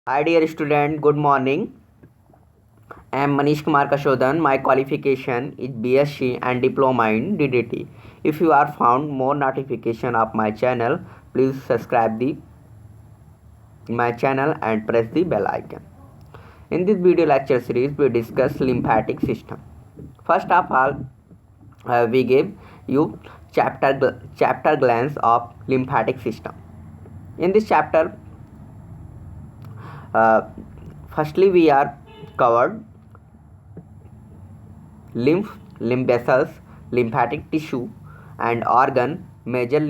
Hi dear student, good morning. I am Manish Kumar Kashodan. My qualification is BSc and Diploma in DDT. If you are found more notification of my channel, please subscribe my channel and press the bell icon. In this video lecture series, we discuss lymphatic system. First of all, we give you chapter glance of lymphatic system. In this chapter, uh, firstly we are covered lymph vessels, lymphatic tissue and organ, major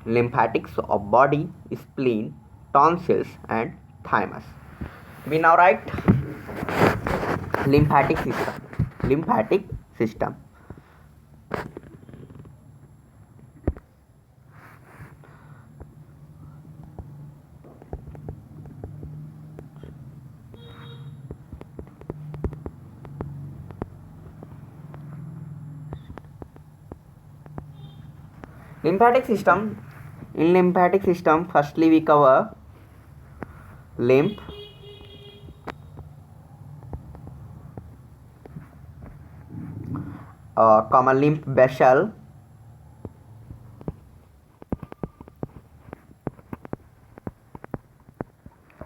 lymphatics of body, spleen, tonsils and thymus. We now write lymphatic system. Lymphatic system. Lymphatic system. In lymphatic system, firstly we cover lymph, common lymph vessel,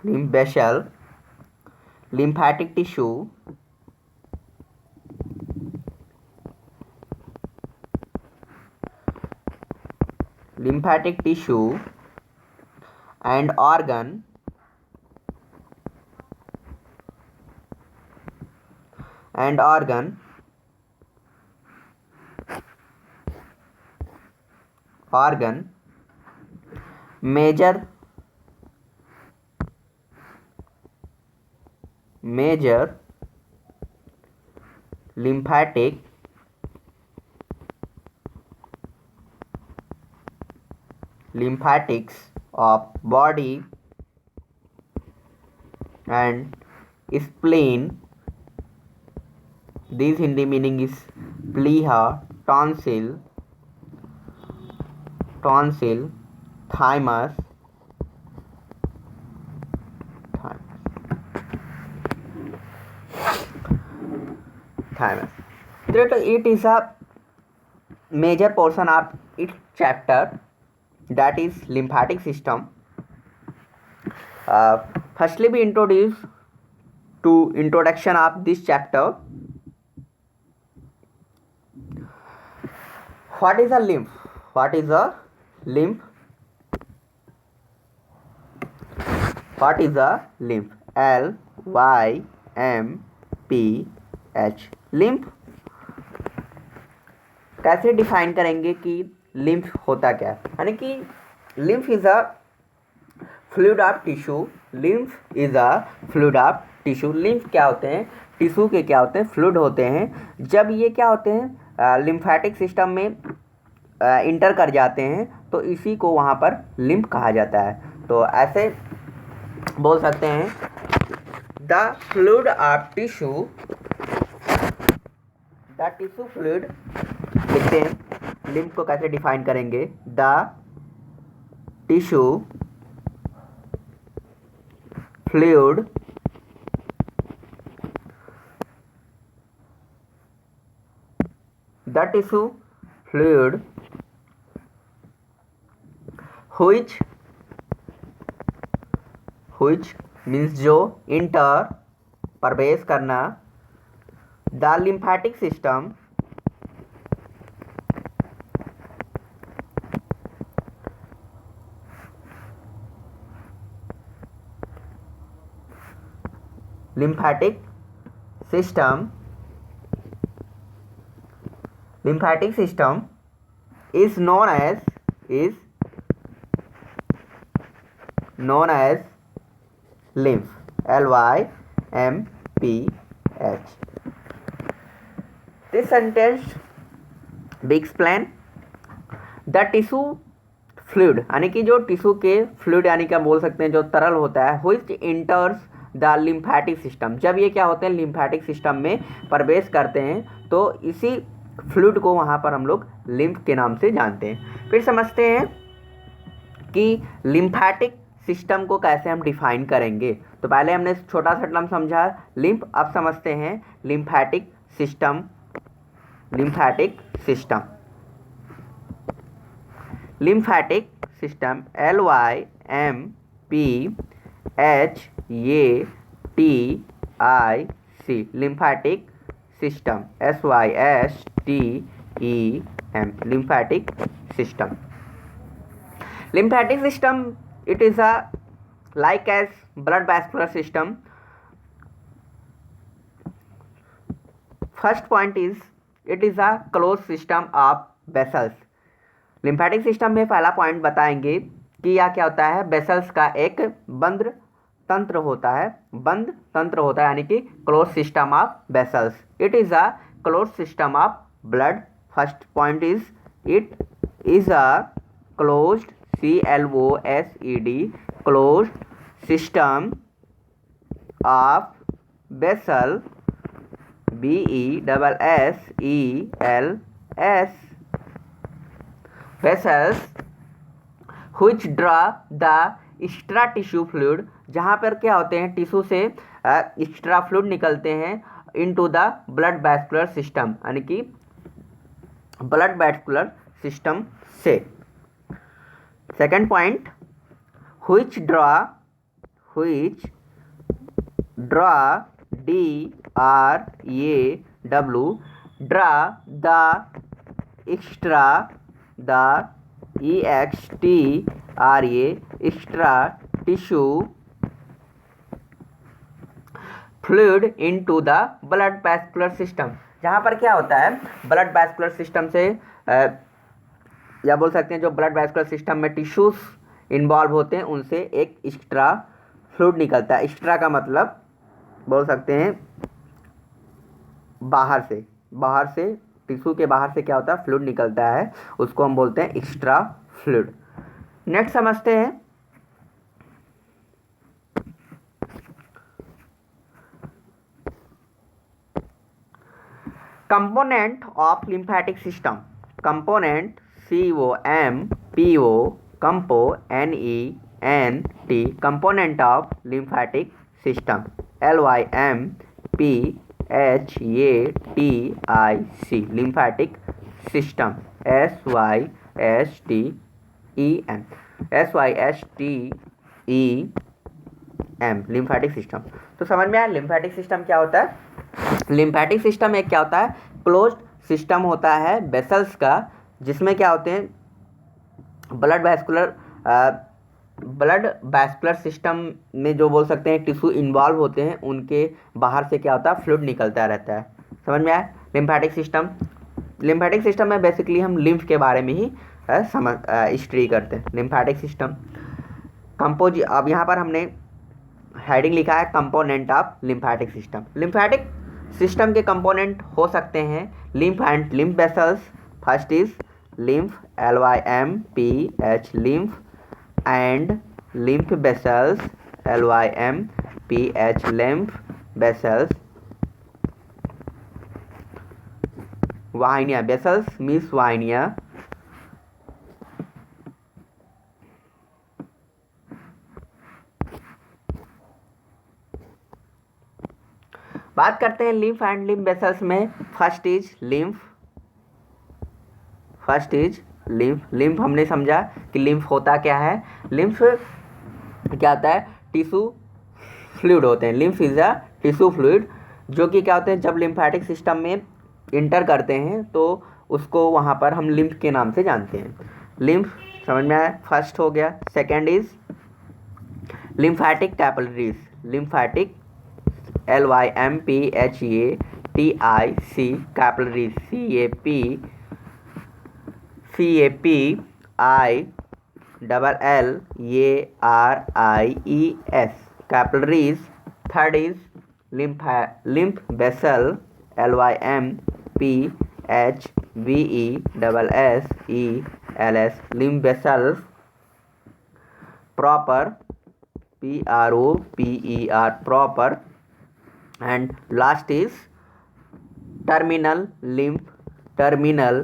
lymphatic tissue, and organ, major lymphatics of body and spleen. This Hindi meaning is pleha, tonsil, thymus, It is a major portion of its chapter, that is lymphatic system. Firstly, we introduce to introduction of this chapter. What is a lymph? What is a lymph? L-Y-M-P-H. lymph. कैसे define करेंगे कि lymph होता क्या है? यानी कि lymph is a fluid of tissue. lymph क्या होते हैं? टिश्यू के क्या होते हैं? फ्लूइड होते हैं. जब ये क्या होते हैं लिम्फेटिक सिस्टम में इंटर कर जाते हैं तो इसी को वहाँ पर लिम्फ कहा जाता है. तो ऐसे बोल सकते हैं the fluid of tissue, the tissue fluid. लिखते हैं लिम्फ को कैसे डिफाइन करेंगे? The tissue fluid which means जो इंटर प्रवेश करना. The lymphatic system is known as lymph. L-Y-M-P-H. This sentence we explain the tissue fluid, यानी कि जो टिश्यू के फ्लूइड यानी कि हम बोल सकते हैं जो तरल होता है, which enters the lymphatic system. जब ये क्या होते हैं लिम्फेटिक सिस्टम में प्रवेश करते हैं तो इसी फ्लूइड को वहाँ पर हम लोग लिम्फ के नाम से जानते हैं. फिर समझते हैं कि लिम्फैटिक सिस्टम को कैसे हम डिफाइन करेंगे। तो पहले हमने छोटा सा टर्म समझा लिम्फ, अब समझते हैं lymphatic system. Lymphatic system, lymphatic system LYMPHATIC, lymphatic system SYSTEM, lymphatic system. Lymphatic system, it is a like as blood vascular system. First point is it is a closed system of vessels. Lymphatic system में पहला point बताएंगे कि यह क्या होता है, vessels का एक बंद तंत्र होता है, बंद तंत्र होता है, यानी कि close system of vessels. It is a close system of blood. First point is it is a closed CLOSED closed system of vessel VESSELS vessels which draw the extra tissue fluid, जहाँ पर क्या होते हैं tissue से extra fluid निकलते हैं into the blood vascular system, यानी कि ब्लड वैस्कुलर सिस्टम से। Second point which draw DRAW draw the extra extra tissue fluid into the blood vascular system, जहाँ पर क्या होता है ब्लड वैस्कुलर सिस्टम से या बोल सकते हैं जो ब्लड वैस्कुलर सिस्टम में टिश्यूज इन्वॉल्व होते हैं उनसे एक एक्स्ट्रा फ्लूइड निकलता है। एक्स्ट्रा का मतलब बोल सकते हैं बाहर से टिश्यू के बाहर से क्या होता है फ्लूइड निकलता है, उसको हम बोलते हैं एक्स्ट्रा फ्लूइड। नेक्स्ट समझते हैं component of lymphatic system. Component COMPO कंपो NENT component of lymphatic system LYMPHATIC lymphatic system SYSTEM lymphatic system। तो समझ में आया लिम्फैटिक सिस्टम क्या होता है। लिम्फैटिक सिस्टम एक क्या होता है क्लोज्ड सिस्टम होता है वेसल्स का, जिसमें क्या होते हैं ब्लड वैस्कुलर सिस्टम में जो बोल सकते हैं टिश्यू इन्वॉल्व होते हैं उनके बाहर से क्या होता है फ्लूइड निकलता रहता है। समझ में आया लिम्फैटिक सिस्टम। लिम्फैटिक सिस्टम में बेसिकली हम लिम्फ के बारे में ही स्टडी करते हैं। लिम्फैटिक सिस्टम अब यहाँ पर हमने हेडिंग लिखा है component of lymphatic system. Lymphatic system के कंपोनेंट हो सकते हैं lymph and lymph vessels. First is lymph LYMPH lymph and lymph vessels LYMPH lymph vessels। वाहिनियाँ vessels means वाहिनियाँ। बात करते हैं lymph and lymph vessels में। फर्स्ट इज लिम्फ हमने समझा कि लिम्फ होता क्या है। लिम्फ क्या होता है टिश्यू फ्लूइड होते हैं। Lymph is a tissue fluid जो कि क्या होते हैं जब लिम्फैटिक सिस्टम में इंटर करते हैं तो उसको वहाँ पर हम लिम्फ के नाम से जानते हैं। लिम्फ समझ में आया, फर्स्ट हो गया। Second is lymphatic capillaries. Lymphatic LYMPHATIC capillaries CAPILLARIES capillaries। Third is lymph vessel LYMPHVESSELS lymph vessels proper PROPER proper। and last is terminal lymph terminal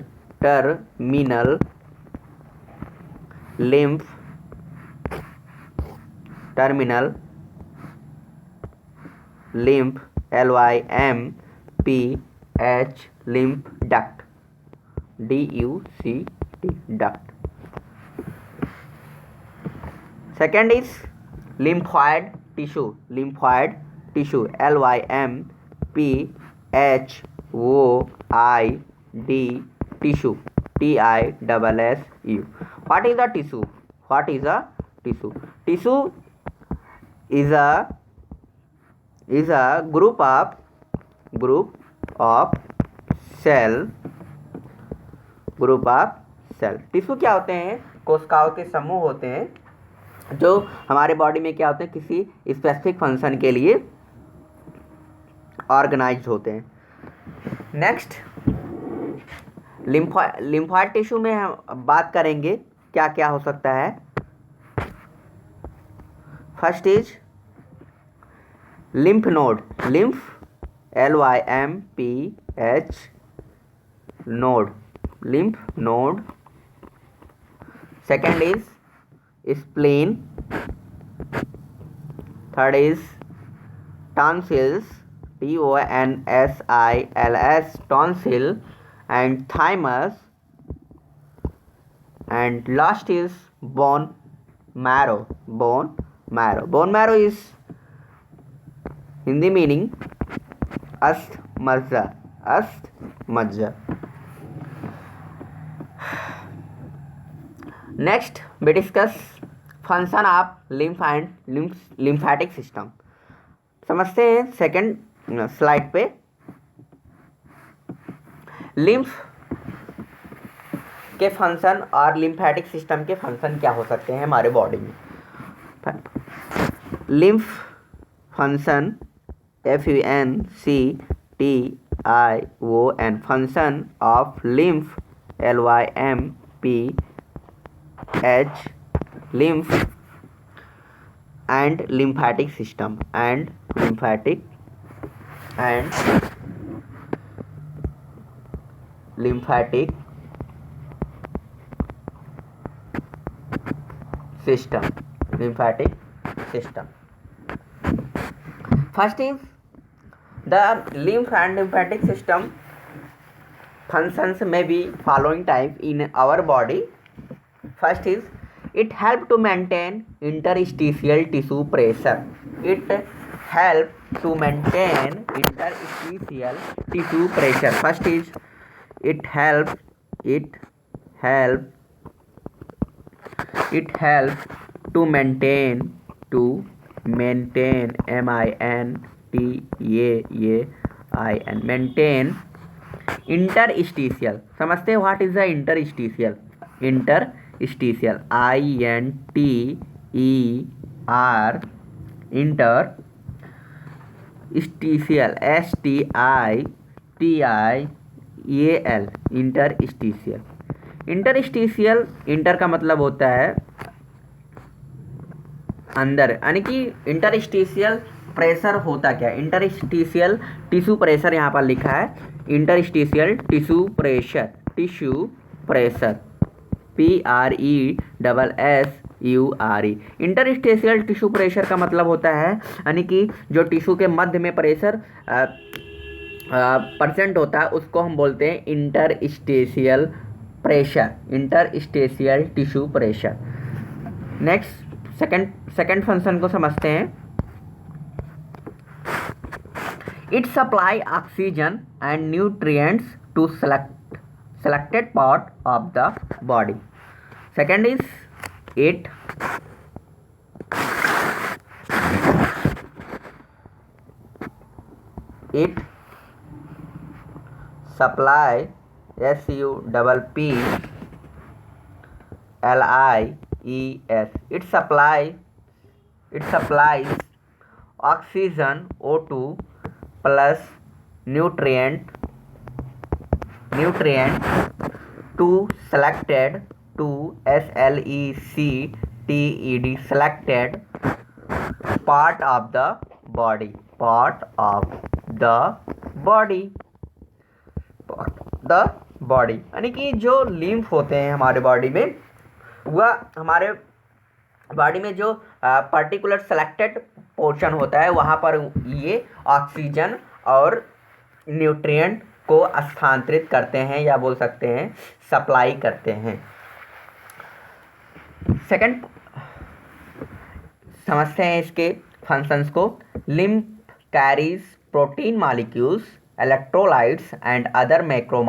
lymph terminal lymph, lymph, lymph duct, duct, duct. Second is lymphoid tissue, lymphoid tissue, lymphoid, tissue, tissu. What is the tissue? What is a tissue? Tissue is a group of cell. Tissue क्या होते हैं? कोशिकाओं के समूह होते हैं जो हमारे बॉडी में क्या होते हैं, किसी स्पेसिफिक फंक्शन के लिए ऑर्गेनाइज्ड होते हैं. नेक्स्ट, लिम्फॉइड टिश्यू में हम बात करेंगे क्या क्या हो सकता है. First is lymph node, lymph, LYMPH, node, lymph node. Second is spleen. Third is tonsils, TONSILS, tonsil, and thymus. And last is bone marrow. Bone marrow is Hindi meaning अस्थमज्जा. Next we discuss function of lymph and lymphatic system. समझते हैं second slide पे. Lymph के function और lymphatic system के function क्या हो सकते हैं हमारे बॉडी में. Lymph function, FUNCTION, function of lymph, LYMPH, lymph, and lymphatic system, and lymphatic system. First is the lymph and lymphatic system functions may be following type in our body. First is it help to maintain interstitial tissue pressure. It help to maintain interstitial tissue pressure. First is it help to maintain maintain interstitial. समझते हैं what is the interstitial. Interstitial, INTER, interstitial, STITIAL, interstitial. Interstitial, inter का मतलब होता है अंदर, यानी कि interstitial pressure होता क्या है. इंटरस्टिशियल टिश्यू प्रेशर यहाँ पर लिखा है. Interstitial tissue pressure, PRESSURE. Interstitial tissue pressure का मतलब होता है यानी कि जो टिश्यू के मध्य में प्रेशर परसेंट होता है उसको हम बोलते हैं interstitial pressure, interstitial tissue pressure. Next second function को समझते हैं. It supply oxygen and nutrients to selected part of the body. Second is it supply, SUPPLIES, it supplies oxygen, O2, plus nutrient to selected part of the body. यानी कि जो lymph होते हैं हमारे body में वह हमारे बॉडी में जो पर्टिकुलर सेलेक्टेड पोर्शन होता है वहाँ पर ये ऑक्सीजन और न्यूट्रिएंट को स्थानांतरित करते हैं या बोल सकते हैं सप्लाई करते हैं। सेकंड समझते हैं इसके फंक्शंस को। Lymph carries protein molecules, electrolytes and other macro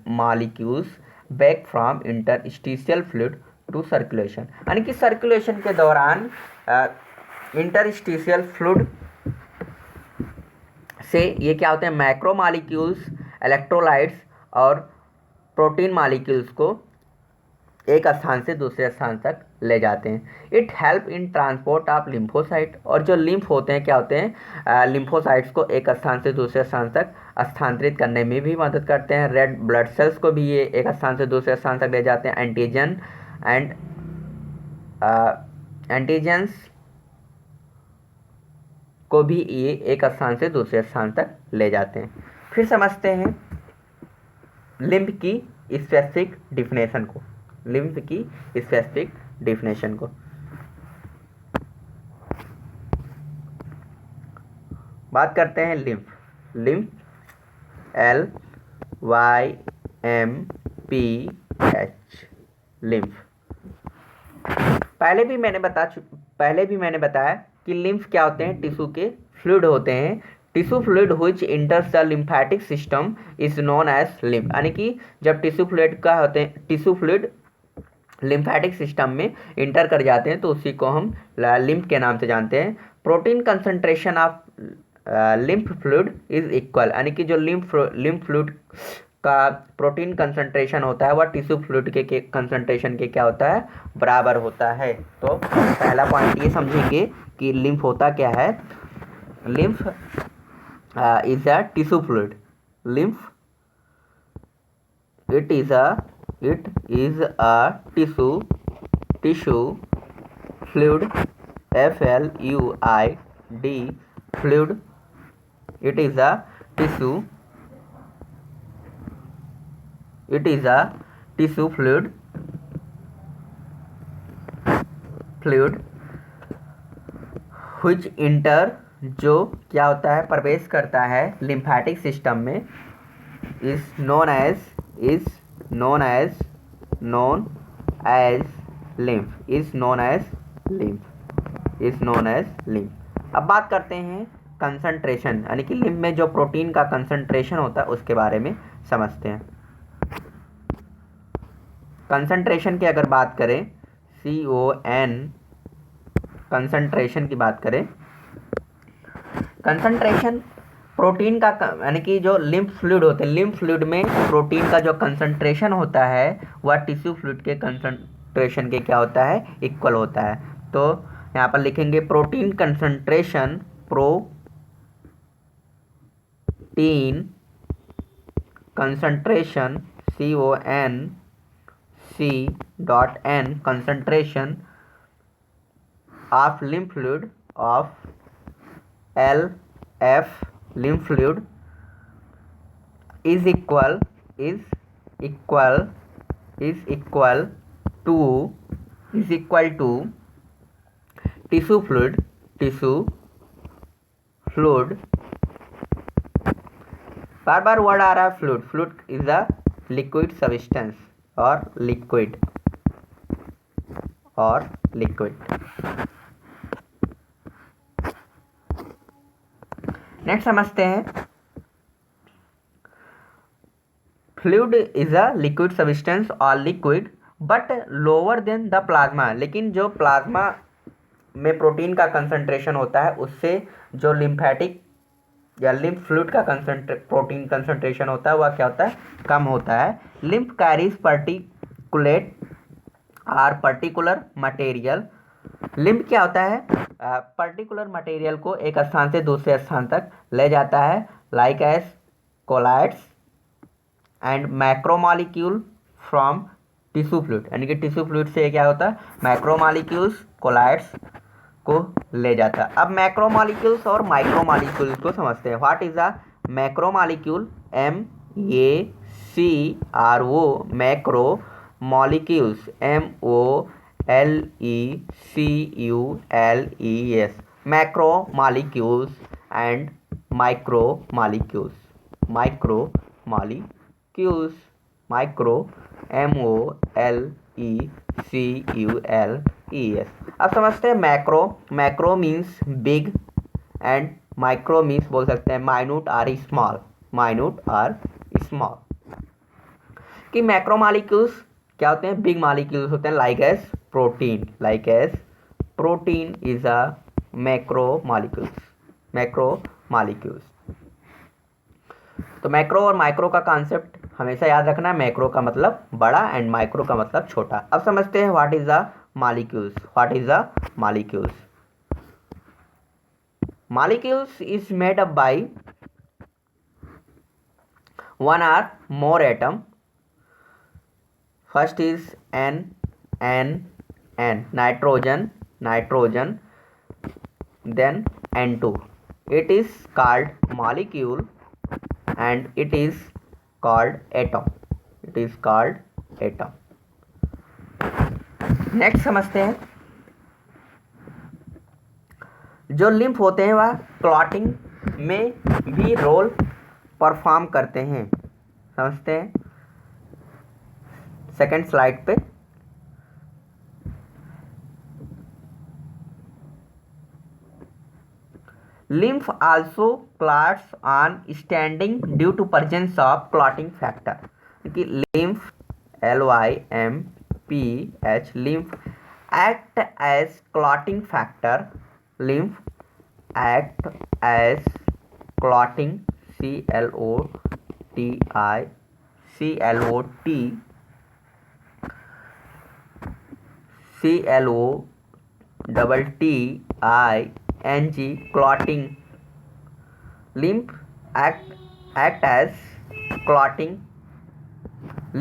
molecules back from interstitial fluid to circulation, यानी कि सर्कुलेशन के दौरान इंटरस्टिशियल फ्लूइड से ये क्या होते हैं, मैक्रो मॉलिक्यूल्स, इलेक्ट्रोलाइट्स और प्रोटीन मॉलिक्यूल्स को एक स्थान से दूसरे स्थान तक ले जाते हैं। It help in transport of lymphocyte, और जो लिम्फ होते हैं क्या होते हैं, लिम्फोसाइट्स को एक स्थान से दूसरे स्थान तक स्थानांतरित करने में भी मदद करते हैं। रेड ब्लड सेल्स को भी ये एक स्थान से दूसरे स्थान तक ले जाते हैं। एंटीजेंस को भी ये एक स्थान से दूसरे स्थान तक ले जाते हैं। फिर समझते हैं लिम्फ की स्पेसिफिक डिफिनेशन को। लिम्फ की स्पेसिफिक डिफिनेशन को बात करते हैं। Lymph LYMPH lymph. पहले भी मैंने बताया कि लिम्फ क्या होते हैं, टिश्यू के फ्लूइड होते हैं। Tissue fluid which enters the lymphatic system is known as lymph, यानी कि जब टिश्यू फ्लूइड लिम्फेटिक सिस्टम में इंटर कर जाते हैं तो उसी को हम लिम्फ के नाम से जानते हैं। Protein concentration of lymph fluid is equal, यानी कि जो लिम्फ फ्लूइड का प्रोटीन कंसंट्रेशन होता है वह टिश्यू फ्लूइड के कंसंट्रेशन के क्या होता है, बराबर होता है। तो पहला पॉइंट ये समझेंगे कि लिम्फ होता क्या है। Lymph is a tissue fluid. Lymph it is a tissue fluid, FLUID fluid. It is a tissue fluid which enter, जो क्या होता है, प्रवेश करता है लिम्फेटिक सिस्टम में, is known as lymph। अब बात करते हैं कंसंट्रेशन, यानी कि लिम्फ में जो प्रोटीन का कंसंट्रेशन होता है उसके बारे में समझते हैं। कंसंट्रेशन की अगर बात करें, CON कंसंट्रेशन की बात करें, कंसंट्रेशन प्रोटीन का, यानी कि जो लिम्फ फ्लूइड होते हैं, लिम्फ फ्लूइड में प्रोटीन का जो कंसंट्रेशन होता है वह टिश्यू फ्लूइड के कंसंट्रेशन के क्या होता है, इक्वल होता है। तो यहाँ पर लिखेंगे protein concentration, CONC.N concentration of lymph fluid of LF lymph fluid is equal to tissue fluid, बार बार वर्ड आ रहा है fluid is a liquid substance और लिक्विड। नेक्स्ट समझते हैं, fluid is a liquid substance और liquid but lower than the plasma, लेकिन जो प्लाज्मा में प्रोटीन का कंसंट्रेशन होता है उससे जो लिम्फेटिक या लिम्फ फ्लूइड का प्रोटीन कंसंट्रेशन होता है वह क्या होता है, कम होता है। Lymph carries particular material. Lymph क्या होता है, पर्टिकुलर मटेरियल को एक स्थान से दूसरे स्थान तक ले जाता है, like as colloids and macromolecule from tissue fluid, यानी कि टिश्यू फ्लूइड से क्या होता है, मैक्रोमॉलिक्यूल्स कोलाइड्स को ले जाता है। अब मैक्रोमॉलिक्यूल्स और माइक्रोमॉलिक्यूल्स को समझते हैं। What is a macromolecule, MACRO macro molecules, MOLECULES LECULES, macromolecules and micromolecules. Micromolecules, micro, MOLECULES. अब समझते हैं macro. Macro means big and micro means बोल सकते हैं minute or small. Minute or small. कि मैक्रो मॉलिक्यूल्स क्या होते हैं? बिग मॉलिक्यूल्स होते हैं. Like as protein. Like as protein is a macro molecules. Macro molecules. तो मैक्रो और माइक्रो का कॉन्सेप्ट हमेशा याद रखना है. मैक्रो का मतलब बड़ा एंड माइक्रो का मतलब छोटा. अब समझते हैं what is the molecules. What is the molecules? Molecules is made up by one or more atom. First is N, nitrogen, then N2. It is called molecule and it is called atom. It is called atom. Next समझते हैं. जो lymph होते हैं वह clotting में भी role perform करते हैं. समझते हैं सेकेंड स्लाइड पे. Lymph also clots on standing due to presence of clotting factor. कि lymph LYMPH lymph act as clotting factor. Lymph act as clotting CLOTING clotting. lymph act as clotting.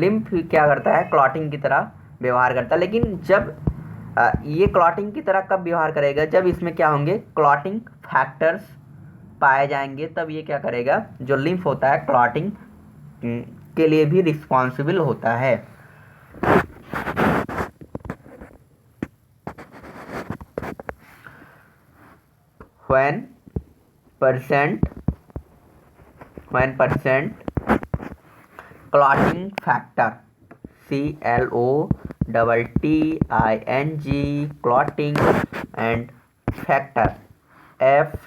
lymph क्या करता है? Clotting की तरह व्यवहार करता है. लेकिन जब ये क्लॉटिंग की तरह कब व्यवहार करेगा? जब इसमें क्या होंगे? क्लॉटिंग फैक्टर्स पाए जाएंगे. तब ये क्या करेगा? जो लिम्फ होता है क्लॉटिंग के लिए भी रिस्पॉन्सिबल होता है. when percent clotting factor CLOTTING clotting and factor FACTOR.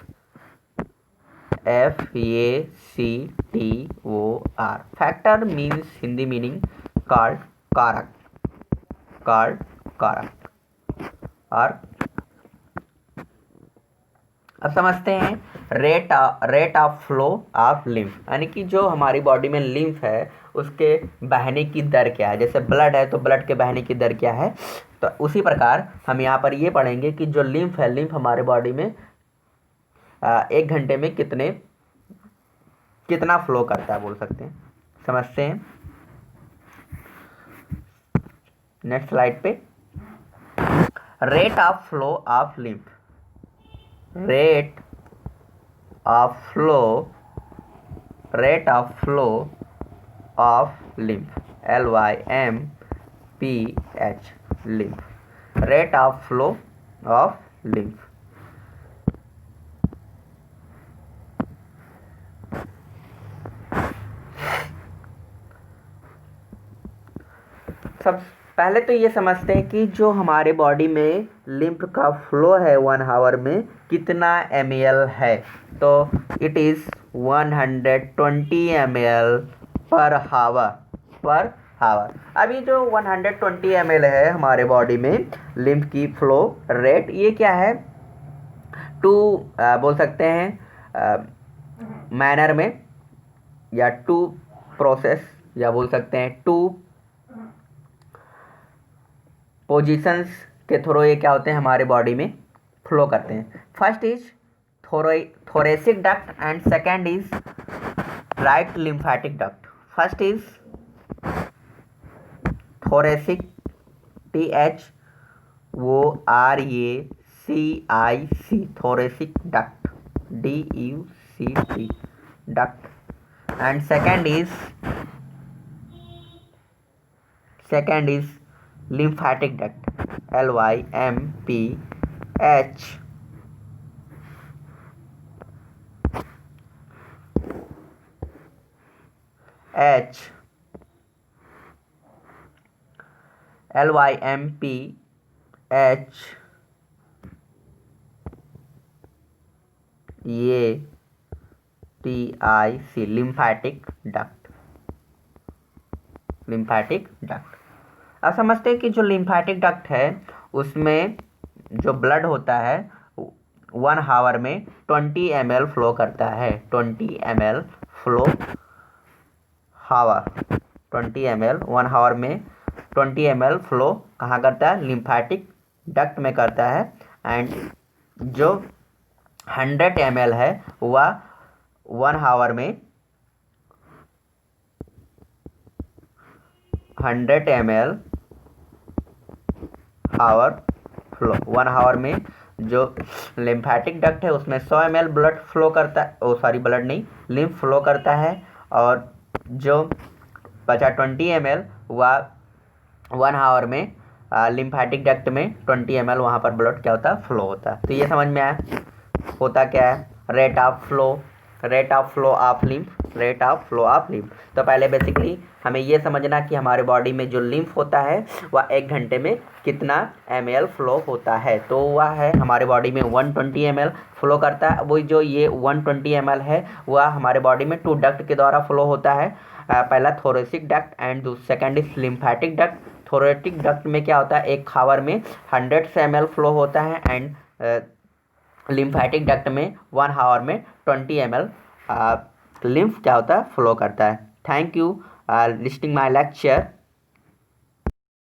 factor means Hindi meaning called कारक. और अब समझते हैं rate of flow of lymph. यानी कि जो हमारी बॉडी में लिम्फ है उसके बहने की दर क्या है. जैसे ब्लड है तो ब्लड के बहने की दर क्या है. तो उसी प्रकार हम यहाँ पर ये पढ़ेंगे कि जो लिम्फ है, लिम्फ हमारे बॉडी में 1 घंटे में कितना फ्लो करता है बोल सकते हैं. समझते हैं नेक्स्ट स्लाइड पे. Rate of flow of lymph. rate of flow of lymph. LYMPH lymph. rate of flow of lymph. सब पहले तो ये समझते हैं कि जो हमारे बॉडी में लिम्फ का फ्लो है 1 आवर में कितना ml है. तो इट इज़ 120 ml पर हावर. अभी जो 120 ml है हमारे बॉडी में लिम्फ की फ्लो रेट, ये क्या है? बोल सकते हैं मैनर में या टू प्रोसेस या बोल सकते हैं 2 पोजीशंस के थ्रू ये क्या होते हैं हमारे बॉडी में फ्लो करते हैं. First is thoracic duct and second is right lymphatic duct. First is thoracic THORACIC thoracic duct DUCT duct. And second is lymphatic duct. LYMPH LYMPH ये TIC lymphatic duct. Lymphatic duct, अब समझते हैं कि जो lymphatic duct है उसमें जो blood होता है 1 हावर में 20 ml फ्लो करता है। 20 ml फ्लो हावर, 20 ml 1 हावर में 20 ml फ्लो कहाँ करता है? लिम्फेटिक डक्ट में करता है। एंड जो 100 ml है वह 1 हावर में 100 ml हावर फ्लो, 1 हावर में जो लिम्फेटिक डक्ट है उसमें 100 ml ब्लड फ्लो करता है, ब्लड नहीं, लिम्फ फ्लो करता है। और जो बचा 20 ml वह 1 हावर में लिम्फेटिक डक्ट में 20 ml वहाँ पर ब्लड क्या होता है? फ्लो होता है। तो ये समझ में आया होता क्या है? Rate of flow of lymph. तो पहले बेसिकली हमें ये समझना कि हमारे बॉडी में जो लिम्फ होता है वह 1 घंटे में कितना ml फ्लो होता है। तो वह है हमारे बॉडी में 120 ml फ्लो करता है। वही जो ये 120 ml है वह हमारे बॉडी में 2 डक्ट के द्वारा फ्लो होता है। पहला thoracic duct and second is lymphatic duct. Thoracic duct में क्या होता है? 1 हावर में 100 ml फ्लो होता है। एंड लिम्फेटिक डक्ट में 1 हावर में 20 ml लिम्फ क्या होता है? फ्लो करता है। Thank you listing my lecture.